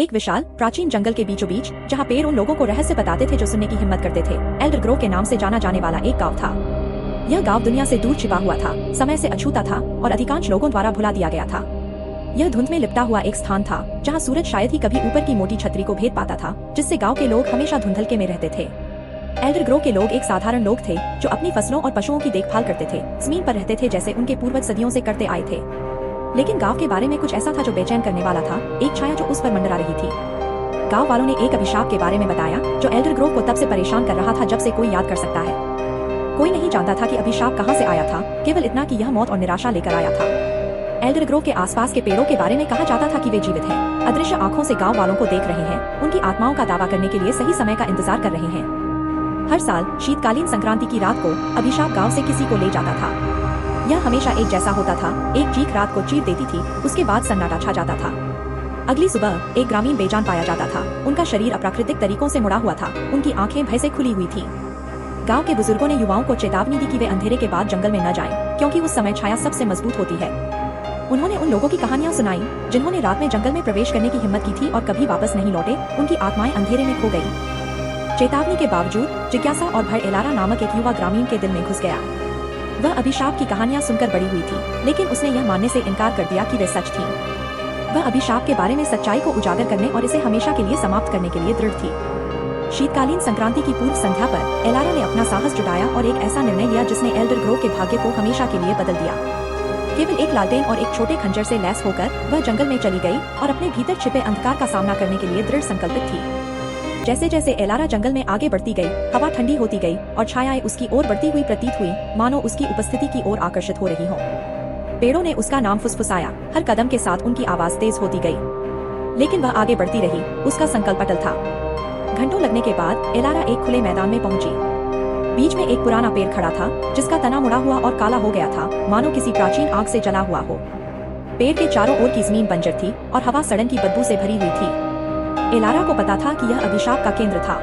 एक विशाल प्राचीन जंगल के बीचों बीच, जहाँ पेड़ उन लोगों को रहस्य बताते थे जो सुनने की हिम्मत करते थे, एल्डर ग्रोव के नाम से जाना जाने वाला एक गांव था। यह गांव दुनिया से दूर छिपा हुआ था, समय से अछूता था और अधिकांश लोगों द्वारा भुला दिया गया था। यह धुंध में लिपटा हुआ एक स्थान था जहाँ सूरज शायद ही कभी ऊपर की मोटी छतरी को भेद पाता था, जिससे गाँव के लोग हमेशा धुंधलके में रहते थे। एल्डर ग्रोव के लोग एक साधारण लोग थे जो अपनी फसलों और पशुओं की देखभाल करते थे, जमीन पर रहते थे जैसे उनके पूर्वज सदियों से करते आए थे। लेकिन गांव के बारे में कुछ ऐसा था जो बेचैन करने वाला था, एक छाया जो उस पर मंडरा रही थी। गांव वालों ने एक अभिशाप के बारे में बताया जो एल्डर ग्रोव को तब से परेशान कर रहा था जब से कोई याद कर सकता है। कोई नहीं जानता था कि अभिशाप कहां से आया था, केवल इतना कि यह मौत और निराशा लेकर आया था। एल्डर ग्रोव के आसपास के पेड़ों के बारे में कहा जाता था कि वे जीवित हैं, अदृश्य आंखों से गांव वालों को देख रहे हैं, उनकी आत्माओं का दावा करने के लिए सही समय का इंतजार कर रहे हैं। हर साल शीतकालीन संक्रांति की रात को अभिशाप गांव से किसी को ले जाता था। यह हमेशा एक जैसा होता था, एक चीख रात को चीर देती थी, उसके बाद सन्नाटा छा जाता था। अगली सुबह एक ग्रामीण बेजान पाया जाता था। उनका शरीर अप्राकृतिक तरीकों से मुड़ा हुआ था, उनकी आंखें भय से खुली हुई थी। गांव के बुजुर्गों ने युवाओं को चेतावनी दी कि वे अंधेरे के बाद जंगल में न जाएं, क्योंकि उस समय छाया सबसे मजबूत होती है। उन्होंने उन लोगों की कहानियां सुनाई जिन्होंने रात में जंगल में प्रवेश करने की हिम्मत की थी और कभी वापस नहीं लौटे, उनकी आत्माएं अंधेरे में खो गयी। चेतावनी के बावजूद जिज्ञासा और भय एलारा नामक एक युवा ग्रामीण के दिल में घुस गया। वह अभिशाप की कहानियां सुनकर बड़ी हुई थी, लेकिन उसने यह मानने से इनकार कर दिया कि वे सच थीं। वह अभिशाप के बारे में सच्चाई को उजागर करने और इसे हमेशा के लिए समाप्त करने के लिए दृढ़ थी। शीतकालीन संक्रांति की पूर्व संध्या पर एलारा ने अपना साहस जुटाया और एक ऐसा निर्णय लिया जिसने एल्डर ग्रोव के भाग्य को हमेशा के लिए बदल दिया। केवल एक लालटेन और एक छोटे खंजर से लैस होकर वह जंगल में चली गई और अपने भीतर छिपे अंधकार का सामना करने के लिए दृढ़ संकल्पित थी। जैसे जैसे एलारा जंगल में आगे बढ़ती गई, हवा ठंडी होती गई और छायाएं उसकी ओर बढ़ती हुई प्रतीत हुई, मानो उसकी उपस्थिति की ओर आकर्षित हो रही हो। पेड़ों ने उसका नाम फुसफुसाया, हर कदम के साथ उनकी आवाज तेज होती गई, लेकिन वह आगे बढ़ती रही, उसका संकल्प अटल था। घंटों लगने के बाद एलारा एक खुले मैदान में पहुंची। बीच में एक पुराना पेड़ खड़ा था जिसका तना मुड़ा हुआ और काला हो गया था, मानो किसी प्राचीन आग से जला हुआ हो। पेड़ के चारों ओर की जमीन बंजर थी और हवा सड़न की बदबू से भरी हुई थी। एलारा को पता था कि यह अभिशाप का केंद्र था।